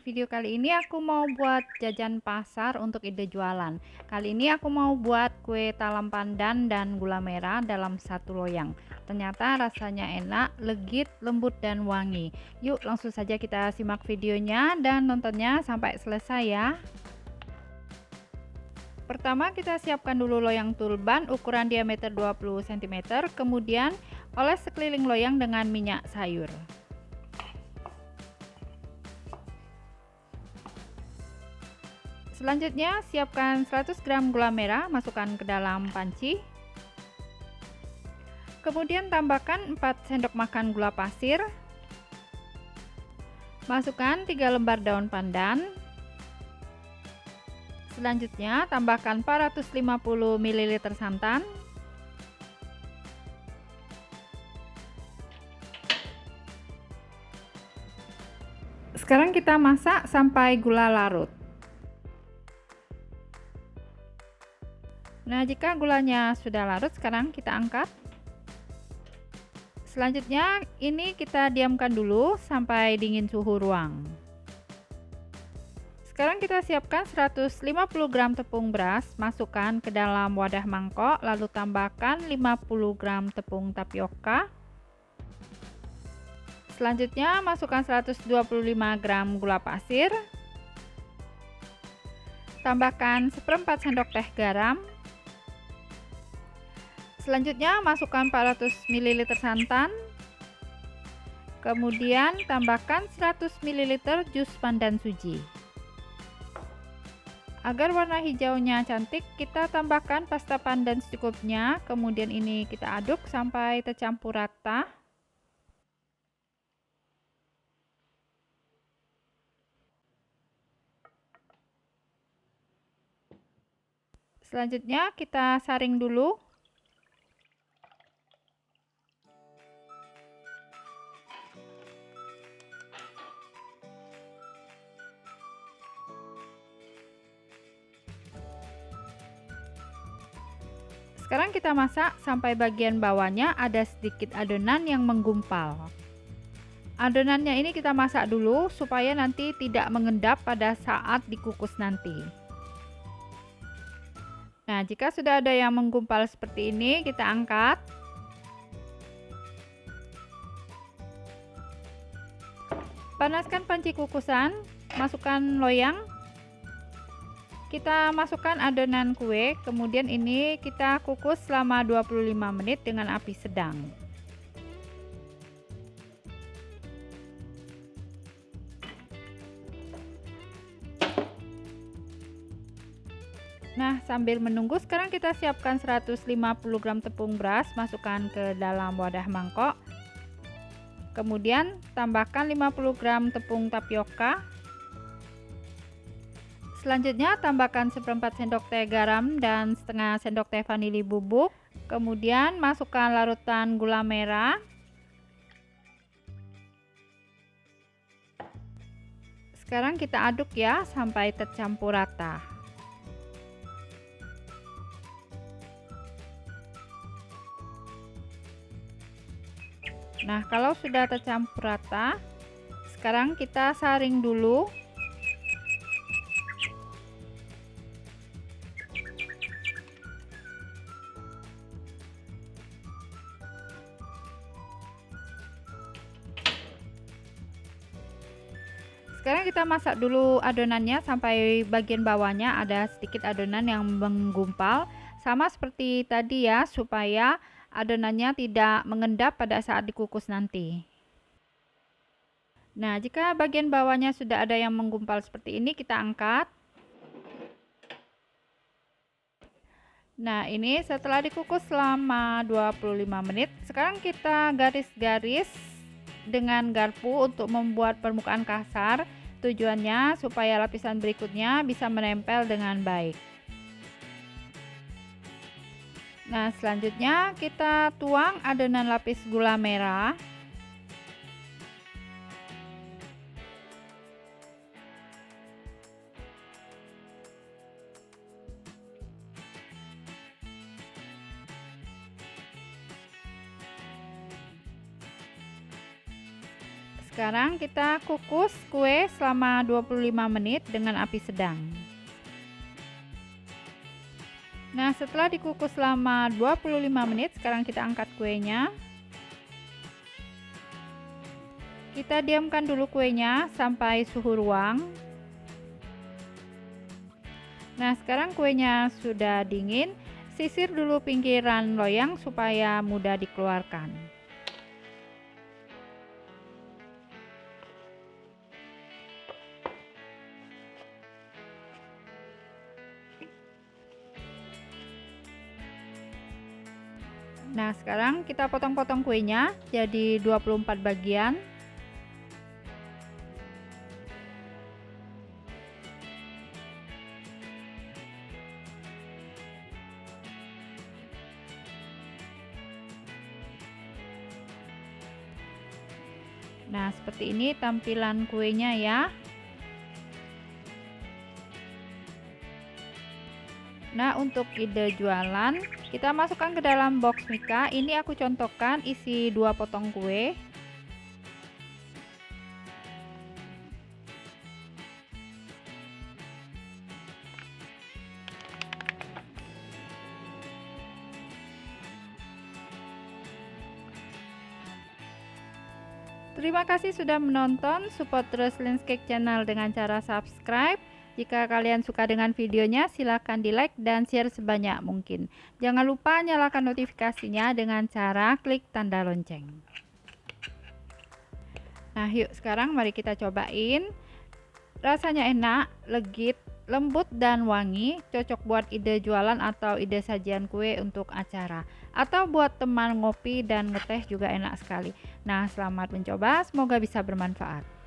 video kali ini aku mau buat jajan pasar untuk ide jualan. Kali ini aku mau buat kue talam pandan dan gula merah dalam satu loyang. Ternyata rasanya enak, legit, lembut dan wangi. Yuk langsung saja kita simak videonya dan nontonnya sampai selesai ya. Pertama kita siapkan dulu loyang tulban ukuran diameter 20 cm, kemudian oles sekeliling loyang dengan minyak sayur. Selanjutnya siapkan 100 gram gula merah, masukkan ke dalam panci. Kemudian tambahkan 4 sendok makan gula pasir. Masukkan 3 lembar daun pandan. Selanjutnya tambahkan 450 ml santan. Sekarang kita masak sampai gula larut. Nah, jika gulanya sudah larut, sekarang kita angkat. Selanjutnya, ini kita diamkan dulu sampai dingin suhu ruang. Sekarang kita siapkan 150 gram tepung beras, masukkan ke dalam wadah mangkok, lalu tambahkan 50 gram tepung tapioka. Selanjutnya, masukkan 125 gram gula pasir. Tambahkan seperempat sendok teh garam. Selanjutnya masukkan 400 ml santan. Kemudian tambahkan 100 ml jus pandan suji. Agar warna hijaunya cantik, kita tambahkan pasta pandan secukupnya. Kemudian ini kita aduk sampai tercampur rata. Selanjutnya kita saring dulu. Sekarang kita masak sampai bagian bawahnya ada sedikit adonan yang menggumpal. Adonannya ini kita masak dulu supaya nanti tidak mengendap pada saat dikukus nanti. Nah, jika sudah ada yang menggumpal seperti ini, kita angkat. Panaskan panci kukusan, masukkan loyang. Kita masukkan adonan kue, kemudian ini kita kukus selama 25 menit dengan api sedang. Nah, sambil menunggu sekarang kita siapkan 150 gram tepung beras, masukkan ke dalam wadah mangkok. Kemudian tambahkan 50 gram tepung tapioka. Selanjutnya tambahkan seperempat sendok teh garam dan setengah sendok teh vanili bubuk. Kemudian masukkan larutan gula merah. Sekarang kita aduk ya sampai tercampur rata. Nah, kalau sudah tercampur rata, sekarang kita saring dulu. Sekarang kita masak dulu adonannya sampai bagian bawahnya ada sedikit adonan yang menggumpal, sama seperti tadi ya, supaya adonannya tidak mengendap pada saat dikukus nanti. Nah, jika bagian bawahnya sudah ada yang menggumpal seperti ini, kita angkat. Nah, ini setelah dikukus selama 25 menit, sekarang kita garis-garis dengan garpu untuk membuat permukaan kasar. Tujuannya supaya lapisan berikutnya bisa menempel dengan baik. Nah, selanjutnya kita tuang adonan lapis gula merah. Sekarang kita kukus kue selama 25 menit dengan api sedang. Nah, setelah dikukus selama 25 menit, sekarang kita angkat kuenya. Kita diamkan dulu kuenya sampai suhu ruang. Nah, sekarang kuenya sudah dingin. Sisir dulu pinggiran loyang supaya mudah dikeluarkan. Nah, sekarang kita potong-potong kuenya jadi 24 bagian. Nah, seperti ini tampilan kuenya ya. Nah, untuk ide jualan, kita masukkan ke dalam box mika. Ini aku contohkan isi 2 potong kue. Terima kasih sudah menonton. Support terus Linscake Channel dengan cara subscribe. Jika kalian suka dengan videonya, silahkan di like dan share sebanyak mungkin. Jangan lupa nyalakan notifikasinya dengan cara klik tanda lonceng. Nah, yuk sekarang mari kita cobain. Rasanya enak, legit, lembut dan wangi, cocok buat ide jualan atau ide sajian kue untuk acara, atau buat teman ngopi dan ngeteh juga enak sekali. Nah, selamat mencoba, semoga bisa bermanfaat.